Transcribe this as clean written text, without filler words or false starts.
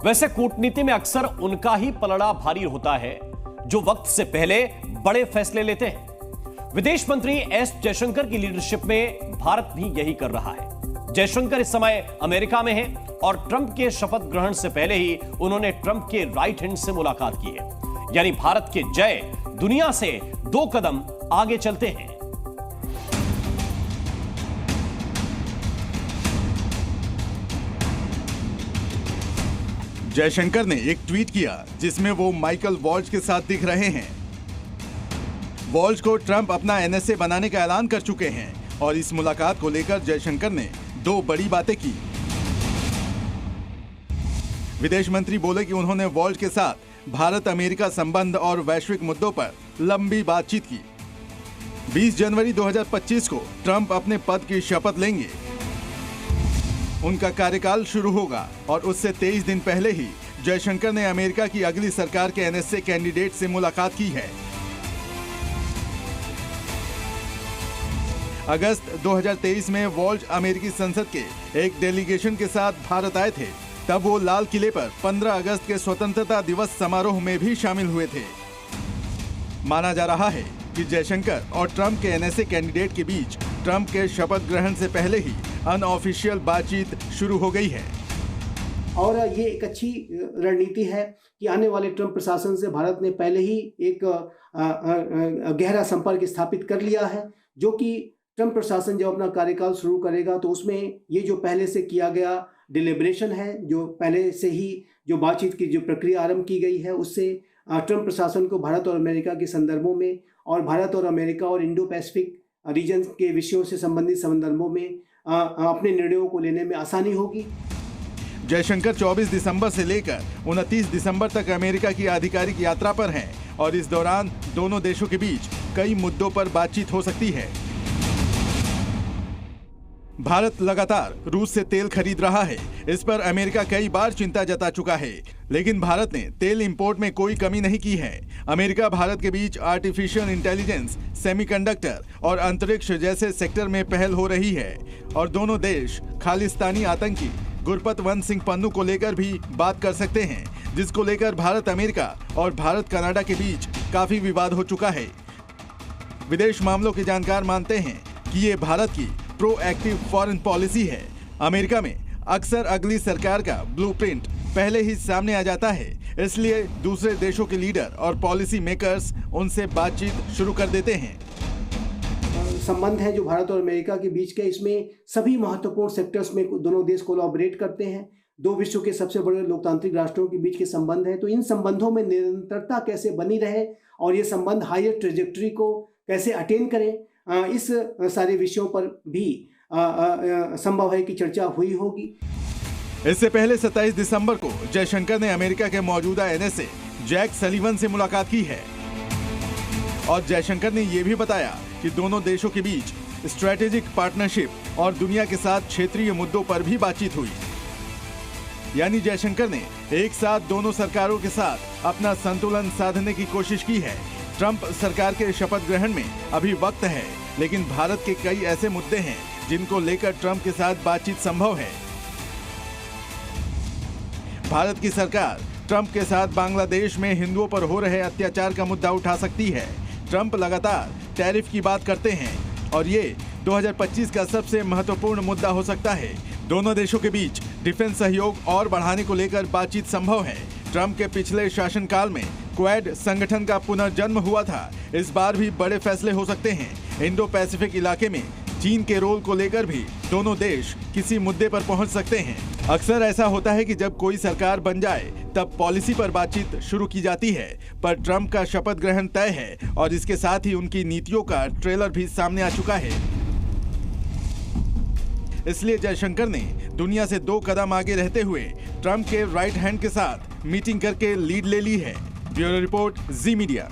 वैसे कूटनीति में अक्सर उनका ही पलड़ा भारी होता है जो वक्त से पहले बड़े फैसले लेते हैं। विदेश मंत्री एस जयशंकर की लीडरशिप में भारत भी यही कर रहा है। जयशंकर इस समय अमेरिका में हैं और ट्रंप के शपथ ग्रहण से पहले ही उन्होंने ट्रंप के राइट हैंड से मुलाकात की है। यानी भारत के जय दुनिया से 2 कदम आगे चलते हैं। जयशंकर ने एक ट्वीट किया जिसमें वो माइकल वॉल्ज के साथ दिख रहे हैं। वॉल्ज को ट्रंप अपना एनएसए बनाने का ऐलान कर चुके हैं और इस मुलाकात को लेकर जयशंकर ने 2 बड़ी बातें की। विदेश मंत्री बोले कि उन्होंने वॉल्ज के साथ भारत अमेरिका संबंध और वैश्विक मुद्दों पर लंबी बातचीत की। 20 जनवरी 2025 को ट्रंप अपने पद की शपथ लेंगे। उनका कार्यकाल शुरू होगा और उससे 23 दिन पहले ही जयशंकर ने अमेरिका की अगली सरकार के एनएसए कैंडिडेट से मुलाकात की है। अगस्त 2023 में वॉल्ज अमेरिकी संसद के एक डेलीगेशन के साथ भारत आए थे। तब वो लाल किले पर 15 अगस्त के स्वतंत्रता दिवस समारोह में भी शामिल हुए थे। माना जा रहा है कि जयशंकर और ट्रंप के एनएसए कैंडिडेट के बीच ट्रंप के शपथ ग्रहण से पहले ही अनऑफिशियल बातचीत शुरू हो गई है। और ये एक अच्छी रणनीति है कि आने वाले ट्रंप प्रशासन से भारत ने पहले ही एक गहरा संपर्क स्थापित कर लिया है, जो कि ट्रंप प्रशासन जब अपना कार्यकाल शुरू करेगा तो उसमें ये जो पहले से किया गया डिलिब्रेशन है, जो पहले से ही जो बातचीत की जो प्रक्रिया आरंभ की गई है, उससे ट्रंप प्रशासन को भारत और अमेरिका के संदर्भों में और भारत और अमेरिका और इंडो पैसिफिक रीजन के विषयों से संबंधित संदर्भों में अपने निर्णयों को लेने में आसानी होगी। जयशंकर 24 दिसंबर से लेकर 29 दिसंबर तक अमेरिका की आधिकारिक यात्रा पर हैं और इस दौरान दोनों देशों के बीच कई मुद्दों पर बातचीत हो सकती है। भारत लगातार रूस से तेल खरीद रहा है। इस पर अमेरिका कई बार चिंता जता चुका है, लेकिन भारत ने तेल इंपोर्ट में कोई कमी नहीं की है। अमेरिका भारत के बीच आर्टिफिशियल इंटेलिजेंस, सेमीकंडक्टर और अंतरिक्ष जैसे सेक्टर में पहल हो रही है और दोनों देश खालिस्तानी आतंकी गुरपतवंत सिंह पन्नू को लेकर भी बात कर सकते हैं, जिसको लेकर भारत अमेरिका और भारत कनाडा के बीच काफी विवाद हो चुका है। विदेश मामलों के जानकार मानते हैं कि ये भारत की प्रोएक्टिव फॉरेन पॉलिसी है। अमेरिका में अक्सर अगली सरकार का ब्लूप्रिंट पहले ही सामने आ जाता है, इसलिए दूसरे देशों के लीडर और पॉलिसी मेकर्स उनसे बातचीत शुरू कर देते हैं। संबंध है जो भारत और अमेरिका के बीच के, इसमें सभी महत्वपूर्ण सेक्टर्स में दोनों देश कोलैबोरेट करते हैं। 2 विश्व के सबसे बड़े लोकतांत्रिक राष्ट्रों के बीच के संबंध है, तो इन संबंधों में निरंतरता कैसे बनी रहे और ये संबंध हायर ट्रेजेक्टरी को कैसे अटेन करें, इस सारे विषयों पर भी संभव है कि चर्चा हुई होगी। इससे पहले 27 दिसंबर को जयशंकर ने अमेरिका के मौजूदा एनएसए जैक सलीवन से मुलाकात की है और जयशंकर ने यह भी बताया कि दोनों देशों के बीच स्ट्रेटेजिक पार्टनरशिप और दुनिया के साथ क्षेत्रीय मुद्दों पर भी बातचीत हुई। यानी जयशंकर ने एक साथ दोनों सरकारों के साथ अपना संतुलन साधने की कोशिश की है। ट्रंप सरकार के शपथ ग्रहण में अभी वक्त है, लेकिन भारत के कई ऐसे मुद्दे हैं जिनको लेकर ट्रंप के साथ बातचीत संभव है। भारत की सरकार ट्रंप के साथ बांग्लादेश में हिंदुओं पर हो रहे अत्याचार का मुद्दा उठा सकती है। ट्रंप लगातार टैरिफ की बात करते हैं और ये 2025 का सबसे महत्वपूर्ण मुद्दा हो सकता है। दोनों देशों के बीच डिफेंस सहयोग और बढ़ाने को लेकर बातचीत संभव है। ट्रंप के पिछले शासनकाल में क्वाड संगठन का पुनर्जन्म हुआ था। इस बार भी बड़े फैसले हो सकते हैं। इंडो पैसिफिक इलाके में चीन के रोल को लेकर भी दोनों देश किसी मुद्दे पर पहुंच सकते हैं। अक्सर ऐसा होता है कि जब कोई सरकार बन जाए तब पॉलिसी पर बातचीत शुरू की जाती है, पर ट्रंप का शपथ ग्रहण तय है और इसके साथ ही उनकी नीतियों का ट्रेलर भी सामने आ चुका है। इसलिए जयशंकर ने दुनिया से 2 कदम आगे रहते हुए ट्रंप के राइट हैंड के साथ मीटिंग करके लीड ले ली है। ब्यूरो रिपोर्ट, जी मीडिया।